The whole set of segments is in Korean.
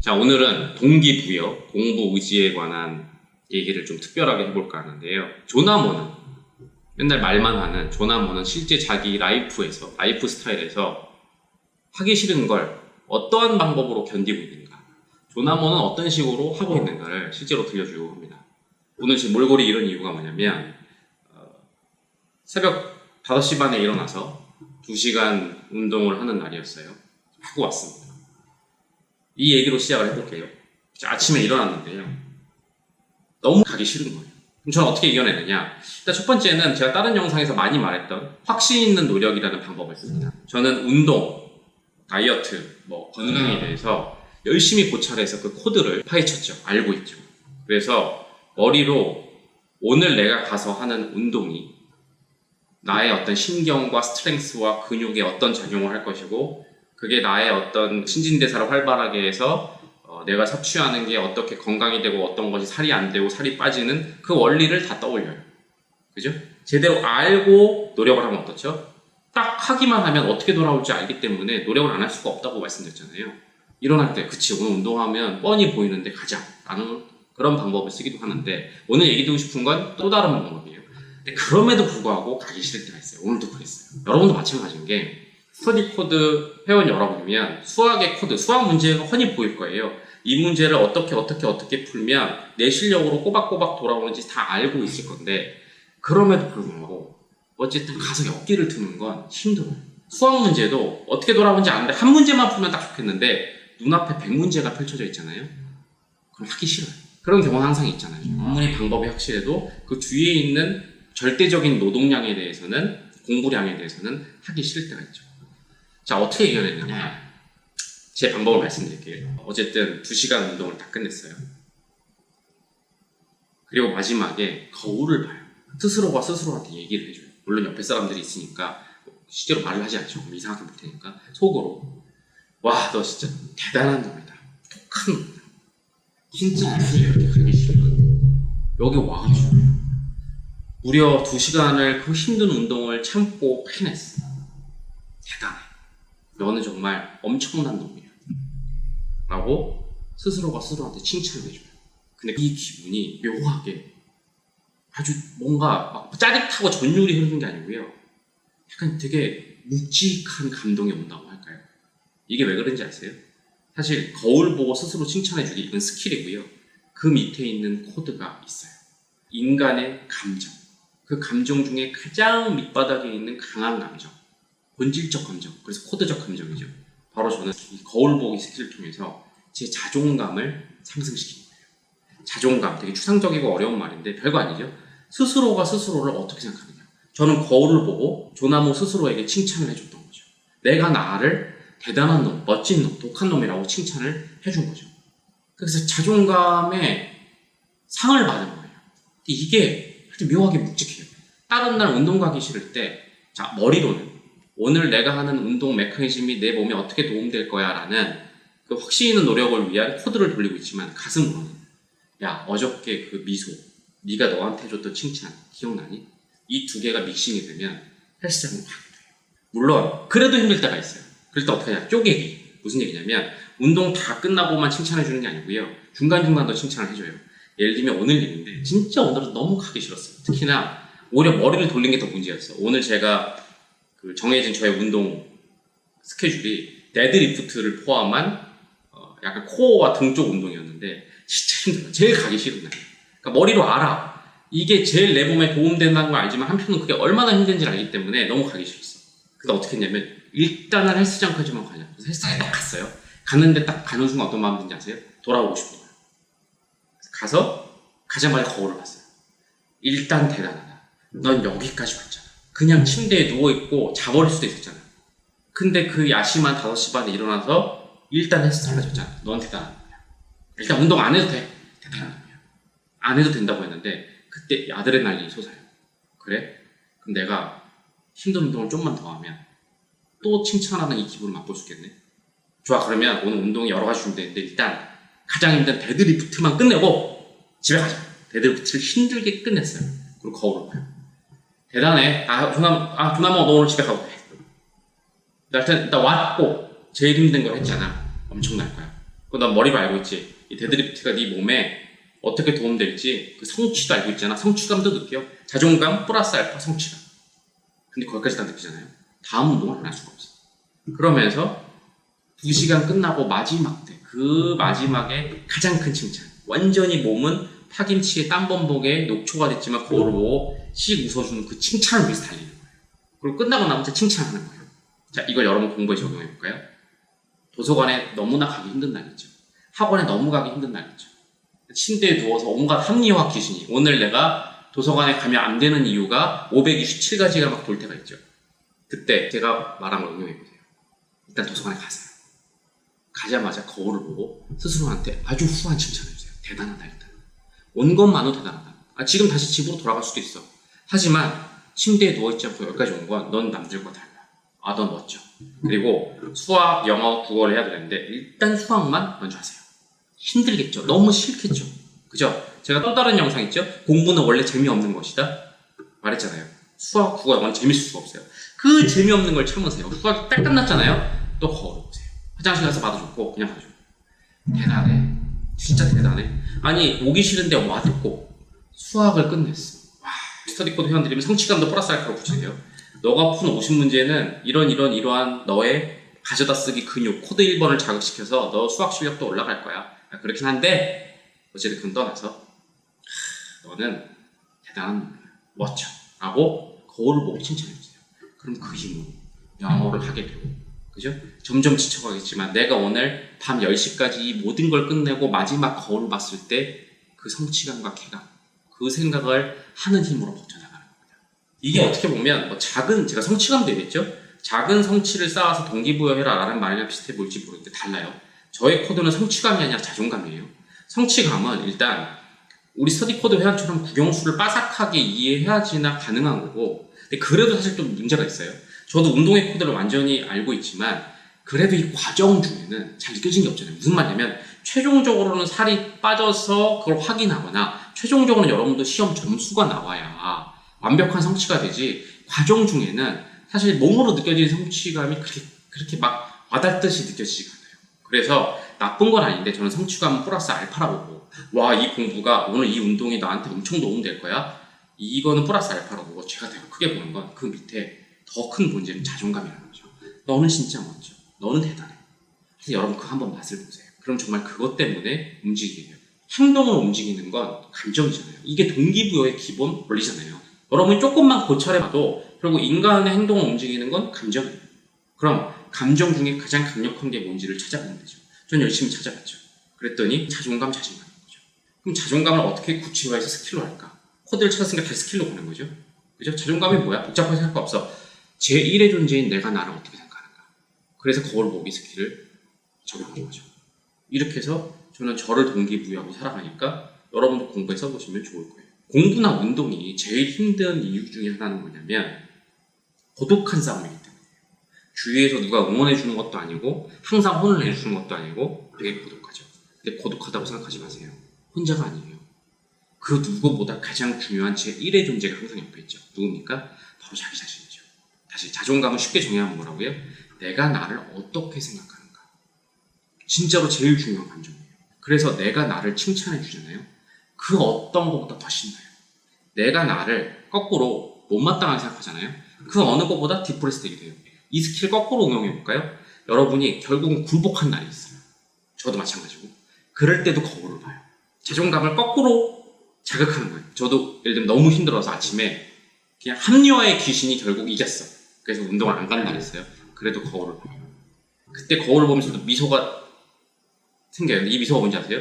자, 오늘은 동기부여, 공부 의지에 관한 얘기를 좀 특별하게 해볼까 하는데요. 조나모는 맨날 말만 하는 조나모는 실제 자기 라이프에서, 라이프 스타일에서 하기 싫은 걸 어떠한 방법으로 견디고 있는가, 조나모는 어떤 식으로 하고 있는가를 실제로 들려주려고 합니다. 오늘 지금 몰골이 이런 이유가 뭐냐면 새벽 5시 반에 일어나서 2시간 운동을 하는 날이었어요. 하고 왔습니다. 이 얘기로 시작을 해볼게요. 아침에 일어났는데요. 너무 가기 싫은 거예요. 그럼 저는 어떻게 이겨내느냐? 일단 첫 번째는 제가 다른 영상에서 많이 말했던 확신 있는 노력이라는 방법을 씁니다. 저는 운동, 다이어트, 건강에 대해서 열심히 고찰해서 그 코드를 파헤쳤죠. 알고 있죠. 그래서 머리로 오늘 내가 가서 하는 운동이 나의 어떤 신경과 스트렝스와 근육에 어떤 작용을 할 것이고, 그게 나의 어떤 신진대사를 활발하게 해서 내가 섭취하는 게 어떻게 건강이 되고 어떤 것이 살이 안 되고 살이 빠지는 그 원리를 다 떠올려요. 그죠? 제대로 알고 노력을 하면 어떻죠? 딱 하기만 하면 어떻게 돌아올지 알기 때문에 노력을 안 할 수가 없다고 말씀드렸잖아요. 일어날 때 그치 오늘 운동하면 뻔히 보이는데 가자 라는 그런 방법을 쓰기도 하는데, 오늘 얘기 드리고 싶은 건 또 다른 방법이에요. 근데 그럼에도 불구하고 가기 싫을 때가 있어요. 오늘도 그랬어요. 여러분도 마찬가지인 게, 스터디 코드 회원 여러분이면 수학의 코드, 수학 문제가 흔히 보일 거예요. 이 문제를 어떻게 풀면 내 실력으로 꼬박꼬박 돌아오는지 다 알고 있을 건데, 그럼에도 불구하고 어쨌든 가서 엮기를 트는 건 힘들어요. 수학 문제도 어떻게 돌아오는지 아는데 한 문제만 풀면 딱 좋겠는데 눈앞에 100문제가 펼쳐져 있잖아요. 그럼 하기 싫어요. 그런 경우는 항상 있잖아요. 아무리 방법이 확실해도 그 뒤에 있는 절대적인 노동량에 대해서는, 공부량에 대해서는 하기 싫을 때가 있죠. 자, 어떻게 이겨냈느냐? 제 방법을 말씀드릴게요. 어쨌든 2시간 운동을 다 끝냈어요. 그리고 마지막에 거울을 봐요. 스스로가 스스로한테 얘기를 해줘요. 물론 옆에 사람들이 있으니까 실제로 말을 하지 않죠. 이상하게 볼 테니까 속으로, 와, 너 진짜 대단한 놈이다, 독한 놈이다, 진짜 무슨 이렇게 가기 싫은 거야. 여기 와가지고 무려 2시간을 그 힘든 운동을 참고 해냈어. 대단해. 너는 정말 엄청난 놈이야 라고 스스로가 스스로한테 칭찬을 해줘요. 근데 이 기분이 묘하게 아주 뭔가 막 짜릿하고 전율이 흐르는 게 아니고요, 약간 되게 묵직한 감동이 온다고 할까요? 이게 왜 그런지 아세요? 사실 거울 보고 스스로 칭찬해주기, 이건 스킬이고요. 그 밑에 있는 코드가 있어요. 인간의 감정, 그 감정 중에 가장 밑바닥에 있는 강한 감정, 본질적 감정, 그래서 코드적 감정이죠. 바로 저는 이 거울 보기 스킬을 통해서 제 자존감을 상승시키는 거예요. 자존감, 되게 추상적이고 어려운 말인데 별거 아니죠. 스스로가 스스로를 어떻게 생각하느냐. 저는 거울을 보고 조나모 스스로에게 칭찬을 해줬던 거죠. 내가 나를 대단한 놈, 멋진 놈, 독한 놈이라고 칭찬을 해준 거죠. 그래서 자존감에 상을 받은 거예요. 이게 아주 묘하게 묵직해요. 다른 날 운동 가기 싫을 때, 자, 머리로는 오늘 내가 하는 운동 메커니즘이 내 몸에 어떻게 도움될 거야 라는 그 확신 있는 노력을 위한 코드를 돌리고 있지만, 가슴으로는 야, 어저께 그 미소, 네가 너한테 해줬던 칭찬 기억나니? 이 두 개가 믹싱이 되면 헬스장으로 가게 돼요. 물론 그래도 힘들 때가 있어요. 그럴 때 어떻게 하냐? 쪼개기. 무슨 얘기냐면 운동 다 끝나고만 칭찬해주는 게 아니고요, 중간중간도 칭찬을 해줘요. 예를 들면 오늘 일인데 진짜 오늘은 너무 가기 싫었어요. 특히나 오히려 머리를 돌린 게 더 문제였어요. 오늘 제가 정해진 저의 운동 스케줄이 데드리프트를 포함한 약간 코어와 등 쪽 운동이었는데 진짜 힘들어요. 제일 가기 싫은 날. 그러니까 머리로 알아. 이게 제일 내 몸에 도움된다는 걸 알지만 한편은 그게 얼마나 힘든지 알기 때문에 너무 가기 싫었어. 그래서 어떻게 했냐면 일단은 헬스장까지만 가냐. 그래서 헬스장에 딱 갔어요. 갔는데 딱 가는 순간 어떤 마음이 든지 아세요? 돌아오고 싶은 거예요. 가서 가자마자 거울을 봤어요. 일단 대단하다. 넌 여기까지 왔잖아. 그냥 침대에 누워있고 자버릴 수도 있었잖아. 근데 그 야심한 5시 반에 일어나서 일단 헬스장 가졌잖아. 넌 대단한 거야. 일단 운동 안 해도 돼. 대단한 거야. 안 해도 된다고 했는데 그때 아드레날린이 솟아요. 그래? 그럼 내가 힘든 운동을 좀만 더 하면 또 칭찬하는 이 기분을 맛볼 수 있겠네. 좋아, 그러면 오늘 운동이 여러 가지 준비되는데 일단 가장 힘든 데드리프트만 끝내고 집에 가자. 데드리프트를 힘들게 끝냈어요. 그리고 거울을 봐요. 대단해. 조나모 너 오늘 집에 가도 돼. 일단 왔고 제일 힘든 걸 했잖아. 엄청날 거야. 넌 머리로 알고 있지. 이 데드리프트가 네 몸에 어떻게 도움될지 그 성취도 알고 있잖아. 성취감도 느껴. 자존감 플러스 알파 성취감. 근데 거기까지 다 느끼잖아요. 다음 운동을 안 할 수가 없어. 그러면서 2시간 끝나고 마지막 때 그 마지막에 가장 큰 칭찬. 완전히 몸은 파김치에 땀범벅에 녹초가 됐지만 거울을 보고 씩 웃어주는 그 칭찬을 위해서 달리는 거예요. 그리고 끝나고 나면 칭찬하는 거예요. 자, 이걸 여러분 공부에 적용해 볼까요? 도서관에 너무나 가기 힘든 날 있죠. 학원에 너무 가기 힘든 날 있죠. 침대에 누워서 온갖 합리화 귀신이 오늘 내가 도서관에 가면 안 되는 이유가 527가지가 막 돌 때가 있죠. 그때 제가 말한 걸 응용해 보세요. 일단 도서관에 가세요. 가자마자 거울을 보고 스스로한테 아주 후한 칭찬을 해주세요. 대단하다 일단. 온 것만으로 대단하다. 지금 다시 집으로 돌아갈 수도 있어. 하지만 침대에 누워있지 않고 여기까지 온 건 넌 남들과 달라. 넌 멋져. 그리고 수학, 영어, 국어를 해야 되는데 일단 수학만 먼저 하세요. 힘들겠죠. 너무 싫겠죠. 그죠? 제가 또 다른 영상 있죠? 공부는 원래 재미없는 것이다. 말했잖아요. 수학, 국어, 영어는 재밌을 수가 없어요. 그 재미없는 걸 참으세요. 수학이 딱 끝났잖아요. 또 거울을 보세요. 화장실 가서 봐도 좋고 그냥 봐도 좋고. 대단해. 진짜 대단해. 아니 오기 싫은데 와듣고 수학을 끝냈어. 와, 스터디 코드 회원들이면 성취감도 플러스 알파로 붙이세요. 너가 푼 50문제는 이러한 너의 가져다 쓰기 근육 코드 1번을 자극시켜서 너 수학 실력도 올라갈 거야. 그렇긴 한데 어쨌든 그건 떠나서 너는 대단한 놈이야. 멋져. 라고 거울을 보고 칭찬해주세요. 그럼 그 힘으로 영어를 하게 되고, 그죠? 점점 지쳐가겠지만 내가 오늘 밤 10시까지 이 모든 걸 끝내고 마지막 거울을 봤을 때 그 성취감과 쾌감, 그 생각을 하는 힘으로 버텨나가는 겁니다. 이게 어떻게 보면 제가 성취감도 얘기했죠? 작은 성취를 쌓아서 동기부여해라 라는 말이랑 비슷해 보일지 모르겠는데 달라요. 저의 코드는 성취감이 아니라 자존감이에요. 성취감은 일단 우리 스터디 코드 회원처럼 국영수를 빠삭하게 이해해야지나 가능한 거고, 근데 그래도 사실 좀 문제가 있어요. 저도 운동의 코드를 완전히 알고 있지만 그래도 이 과정 중에는 잘 느껴지는 게 없잖아요. 무슨 말이냐면 최종적으로는 살이 빠져서 그걸 확인하거나 최종적으로는 여러분도 시험 점수가 나와야 완벽한 성취가 되지, 과정 중에는 사실 몸으로 느껴지는 성취감이 그렇게 막 와닿듯이 느껴지지가 않아요. 그래서 나쁜 건 아닌데 저는 성취감은 플러스 알파라고 보고, 와, 이 공부가 오늘 이 운동이 나한테 엄청 도움될 거야? 이거는 플러스 알파라고 보고, 제가 되게 크게 보는 건 그 밑에 더 큰 문제는 자존감이라는 거죠. 너는 진짜 멋져. 너는 대단해. 그래서 여러분 그거 한번 맛을 보세요. 그럼 정말 그것 때문에 움직이게 돼요. 행동을 움직이는 건 감정이잖아요. 이게 동기부여의 기본 원리잖아요. 여러분이 조금만 고찰해봐도 결국 인간의 행동을 움직이는 건 감정이에요. 그럼 감정 중에 가장 강력한 게 뭔지를 찾아보면 되죠. 전 열심히 찾아봤죠. 그랬더니 자존감인 거죠. 그럼 자존감을 어떻게 구체화해서 스킬로 할까? 코드를 찾았으니까 다시 스킬로 가는 거죠. 그죠? 자존감이 뭐야? 복잡하게 생각 없어. 제1의 존재인 내가 나를 어떻게 생각하는가. 그래서 거울 보기 스킬을 적용하는 거죠. 이렇게 해서 저는 저를 동기부여하고 살아가니까 여러분도 공부에 써보시면 좋을 거예요. 공부나 운동이 제일 힘든 이유 중에 하나는 뭐냐면 고독한 싸움이기 때문에. 주위에서 누가 응원해주는 것도 아니고 항상 혼을 내주는 것도 아니고 되게 고독하죠. 근데 고독하다고 생각하지 마세요. 혼자가 아니에요. 그 누구보다 가장 중요한 제1의 존재가 항상 옆에 있죠. 누굽니까? 바로 자기 자신이죠. 다시 자존감은 쉽게 정의하면 뭐라고요? 내가 나를 어떻게 생각하는가. 진짜로 제일 중요한 감정이에요. 그래서 내가 나를 칭찬해 주잖아요. 그 어떤 것보다 더 신나요. 내가 나를 거꾸로 못마땅하게 생각하잖아요. 그 어느 것보다 디프레스 되게 돼요. 이 스킬 거꾸로 응용해 볼까요? 여러분이 결국은 굴복한 날이 있어요. 저도 마찬가지고. 그럴 때도 거울을 봐요. 자존감을 거꾸로 자극하는 거예요. 저도 예를 들면 너무 힘들어서 아침에 그냥 합리화의 귀신이 결국 이겼어. 그래서 운동을 안 간다 그랬어요. 그래도 거울을 봐요. 그때 거울을 보면서도 미소가 생겨요. 이 미소가 뭔지 아세요?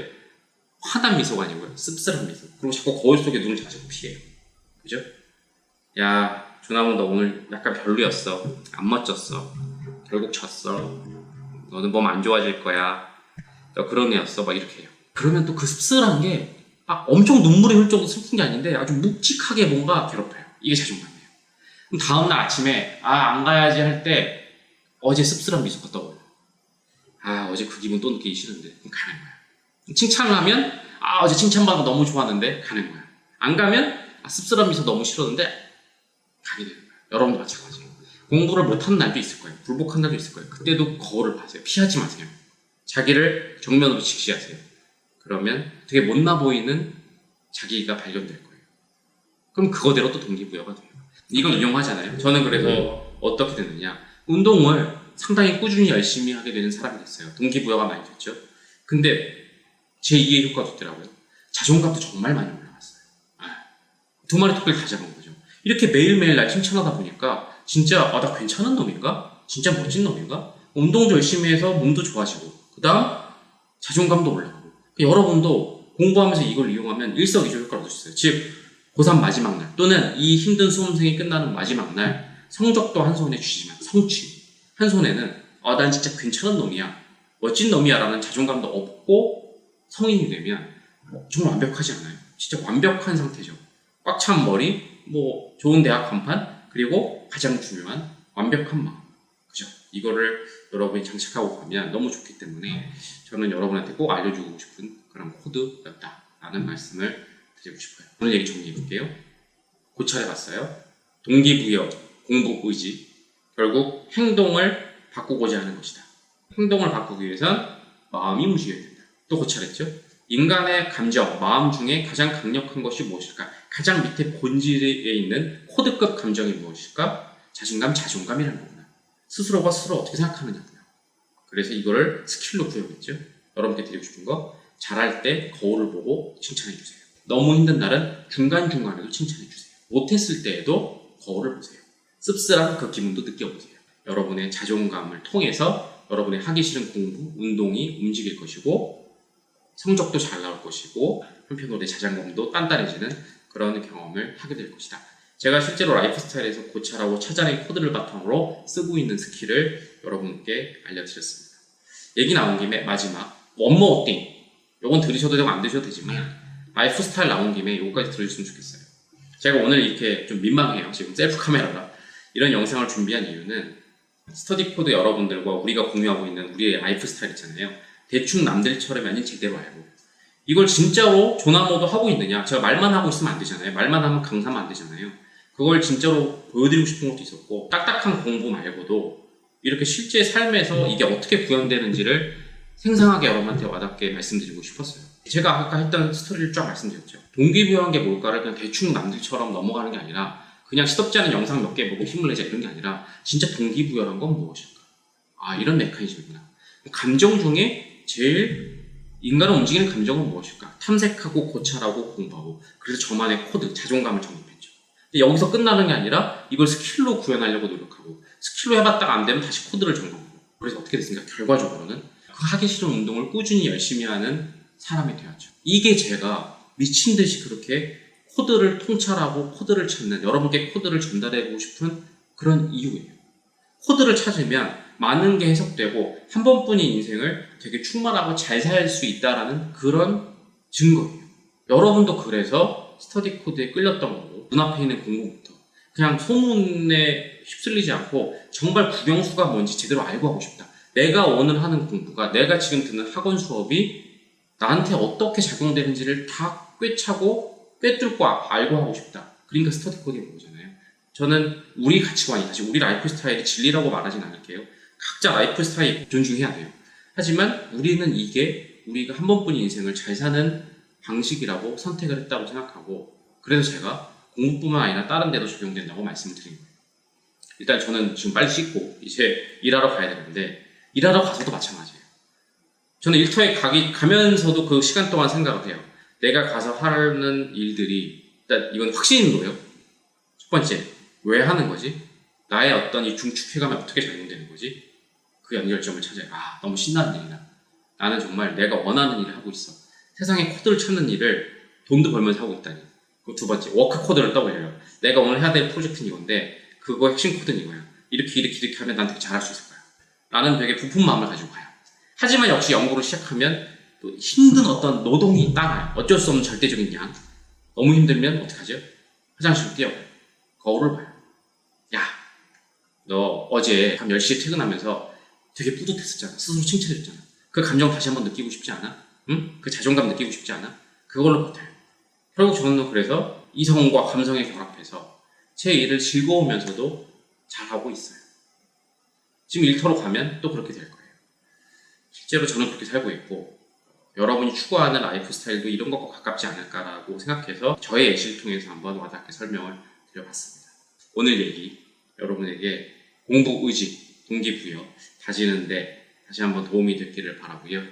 화난 미소가 아니고요. 씁쓸한 미소. 그리고 자꾸 거울 속에 눈을 자꾸 피해요. 그죠? 야, 조남은 너 오늘 약간 별로였어. 안 멋졌어. 결국 졌어. 너는 몸 안 좋아질 거야. 너 그런 애였어. 막 이렇게 해요. 그러면 또 그 씁쓸한 게 엄청 눈물이 흘 정도 슬픈 게 아닌데 아주 묵직하게 뭔가 괴롭혀요. 이게 자존감이에요. 그럼 다음날 아침에 안 가야지 할 때 어제 씁쓸한 미소가 떠올라요. 어제 그 기분 또 느끼기 싫은데 그럼 가는 거야. 칭찬을 하면 어제 칭찬받고 너무 좋았는데 가는 거야. 안 가면 씁쓸한 미소 너무 싫었는데 가게 되는 거야. 여러분도 마찬가지예요. 공부를 못하는 날도 있을 거예요. 불복한 날도 있을 거예요. 그때도 거울을 봐세요. 피하지 마세요. 자기를 정면으로 직시하세요. 그러면 되게 못나 보이는 자기가 발견될 거예요. 그럼 그거대로 또 동기부여가 돼요. 이건 이용하잖아요. 저는 그래서 어떻게 됐느냐. 운동을 상당히 꾸준히 열심히 하게 되는 사람이 됐어요. 동기부여가 많이 됐죠. 근데 제2의 효과도 있더라고요. 자존감도 정말 많이 올라갔어요. 두 마리 토끼를 다 잡은 거죠. 이렇게 매일매일 날 칭찬하다 보니까 진짜 나 괜찮은 놈인가? 진짜 멋진 놈인가? 운동도 열심히 해서 몸도 좋아지고 그 다음 자존감도 올라가고 여러분도 공부하면서 이걸 이용하면 일석이조 효과를 얻을 수 있어요. 즉 고3 마지막 날 또는 이 힘든 수험생이 끝나는 마지막 날 성적도 한 손에 쥐지만 성취 한 손에는 난 진짜 괜찮은 놈이야 멋진 놈이야 라는 자존감도 얻고 성인이 되면 정말 완벽하지 않아요? 진짜 완벽한 상태죠. 꽉 찬 머리, 좋은 대학 간판, 그리고 가장 중요한 완벽한 마음. 그죠? 이거를 여러분이 장착하고 가면 너무 좋기 때문에 저는 여러분한테 꼭 알려주고 싶은 그런 코드였다라는 말씀을 드리고 싶어요. 오늘 얘기 정리해 볼게요. 고찰해 봤어요. 동기부여, 공부, 의지. 결국 행동을 바꾸고자 하는 것이다. 행동을 바꾸기 위해선 마음이 움직여야 된다. 또 고찰했죠? 인간의 감정, 마음 중에 가장 강력한 것이 무엇일까? 가장 밑에 본질에 있는 코드급 감정이 무엇일까? 자신감, 자존감이라는 거구나. 스스로가 스스로 어떻게 생각하느냐구나. 그래서 이거를 스킬로 구현했죠. 여러분께 드리고 싶은 거, 잘할 때 거울을 보고 칭찬해주세요. 너무 힘든 날은 중간중간에도 칭찬해주세요. 못했을 때에도 거울을 보세요. 씁쓸한 그 기분도 느껴보세요. 여러분의 자존감을 통해서 여러분의 하기 싫은 공부, 운동이 움직일 것이고 성적도 잘 나올 것이고 한편으로 내 자존감도 단단해지는 그런 경험을 하게 될 것이다. 제가 실제로 라이프 스타일에서 고찰하고 찾아낸 코드를 바탕으로 쓰고 있는 스킬을 여러분께 알려드렸습니다. 얘기 나온 김에 마지막 원모어 띵, 요건 들으셔도 되고 안 들으셔도 되지만 라이프 스타일 나온 김에 요거까지 들으셨으면 좋겠어요. 제가 오늘 이렇게 좀 민망해요. 지금 셀프 카메라라 이런 영상을 준비한 이유는 스터디 코드 여러분들과 우리가 공유하고 있는 우리의 라이프 스타일 있잖아요. 대충 남들처럼 아닌 제대로 알고 이걸 진짜로 조나모도 하고 있느냐. 제가 말만 하고 있으면 안 되잖아요. 말만 하면 강사면 안 되잖아요. 그걸 진짜로 보여드리고 싶은 것도 있었고 딱딱한 공부 말고도 이렇게 실제 삶에서 이게 어떻게 구현되는지를 생생하게 여러분한테 와닿게 말씀드리고 싶었어요. 제가 아까 했던 스토리를 쫙 말씀드렸죠. 동기부여한 게 뭘까를 그냥 대충 남들처럼 넘어가는 게 아니라 그냥 시덥지 않은 영상 몇 개 보고 힘을 내자 이런 게 아니라 진짜 동기부여란 건 무엇일까? 이런 메커니즘이구나. 감정 중에 제일 인간을 움직이는 감정은 무엇일까? 탐색하고 고찰하고 공부하고 그래서 저만의 코드, 자존감을 정립했죠. 근데 여기서 끝나는 게 아니라 이걸 스킬로 구현하려고 노력하고 스킬로 해봤다가 안 되면 다시 코드를 점검하고 그래서 어떻게 됐습니까? 결과적으로는 그 하기 싫은 운동을 꾸준히 열심히 하는 사람이 되었죠. 이게 제가 미친 듯이 그렇게 코드를 통찰하고 코드를 찾는 여러분께 코드를 전달해보고 싶은 그런 이유예요. 코드를 찾으면 많은 게 해석되고 한 번뿐인 인생을 되게 충만하고 잘 살 수 있다라는 그런 증거예요. 여러분도 그래서 스터디 코드에 끌렸던 거고 눈앞에 있는 공부부터 그냥 소문에 휩쓸리지 않고 정말 국영수가 뭔지 제대로 알고 하고 싶다. 내가 오늘 하는 공부가 내가 지금 듣는 학원 수업이 나한테 어떻게 작용되는지를 다 꿰차고 꿰뚫고 알고 하고 싶다. 그러니까 스터디 코딩인 거잖아요. 저는 우리 가치관이 다시 우리 라이프 스타일이 진리라고 말하진 않을게요. 각자 라이프 스타일 존중해야 돼요. 하지만 우리는 이게 우리가 한 번뿐인 인생을 잘 사는 방식이라고 선택을 했다고 생각하고 그래서 제가 공부뿐만 아니라 다른 데도 적용된다고 말씀을 드린 거예요. 일단 저는 지금 빨리 씻고 이제 일하러 가야 되는데 일하러 가서도 마찬가지예요. 저는 일터에 가면서도 그 시간 동안 생각을 해요. 내가 가서 하는 일들이 일단 이건 확신인 거예요. 첫 번째, 왜 하는 거지? 나의 어떤 이 중축해감이 어떻게 작용되는 거지? 그 연결점을 찾아요. 너무 신나는 일이다. 나는 정말 내가 원하는 일을 하고 있어. 세상에 코드를 찾는 일을 돈도 벌면서 하고 있다니. 그리고 두 번째, 워크 코드를 떠올려요. 내가 오늘 해야 될 프로젝트는 이건데 그거 핵심 코드는 이거야. 이렇게 하면 난 되게 잘할 수 있을 거야. 나는 되게 부푼 마음을 가지고 가요. 하지만 역시 연구를 시작하면 또 힘든 어떤 노동이 따라요. 어쩔 수 없는 절대적인 양. 너무 힘들면 어떡하죠? 화장실 뛰어가요. 거울을 봐요. 야, 너 어제 밤 10시에 퇴근하면서 되게 뿌듯했었잖아. 스스로 칭찬해줬잖아. 그 감정 다시 한번 느끼고 싶지 않아? 응? 그 자존감 느끼고 싶지 않아? 그걸로 버텨요. 결국 저는 그래서 이성과 감성의 결합해서 제 일을 즐거우면서도 잘하고 있어요. 지금 일터로 가면 또 그렇게 될 거예요. 실제로 저는 그렇게 살고 있고 여러분이 추구하는 라이프 스타일도 이런 것과 가깝지 않을까라고 생각해서 저의 예시를 통해서 한번 와닿게 설명을 드려봤습니다. 오늘 얘기 여러분에게 공부 의지, 동기부여 다지는데 다시 한번 도움이 됐기를 바라고요.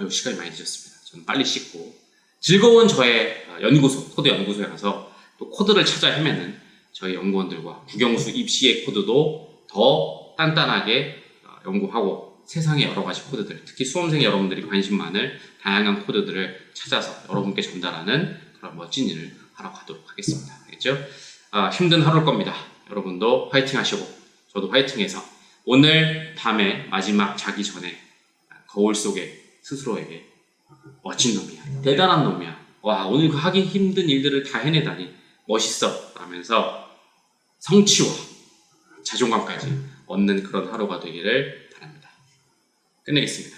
시간이 많이 늦었습니다. 저는 빨리 씻고 즐거운 저의 연구소, 코드 연구소에 가서 또 코드를 찾아 헤매는 저희 연구원들과 국영수 입시의 코드도 더 단단하게 연구하고 세상의 여러 가지 코드들, 특히 수험생 여러분들이 관심 많을 다양한 코드들을 찾아서 여러분께 전달하는 그런 멋진 일을 하러 가도록 하겠습니다. 알겠죠? 힘든 하루일 겁니다. 여러분도 화이팅 하시고 저도 화이팅해서 오늘 밤에 마지막 자기 전에 거울 속에 스스로에게 멋진 놈이야, 대단한 놈이야, 와 오늘 그 하기 힘든 일들을 다 해내다니 멋있어 라면서 성취와 자존감까지 얻는 그런 하루가 되기를 바랍니다. 끝내겠습니다.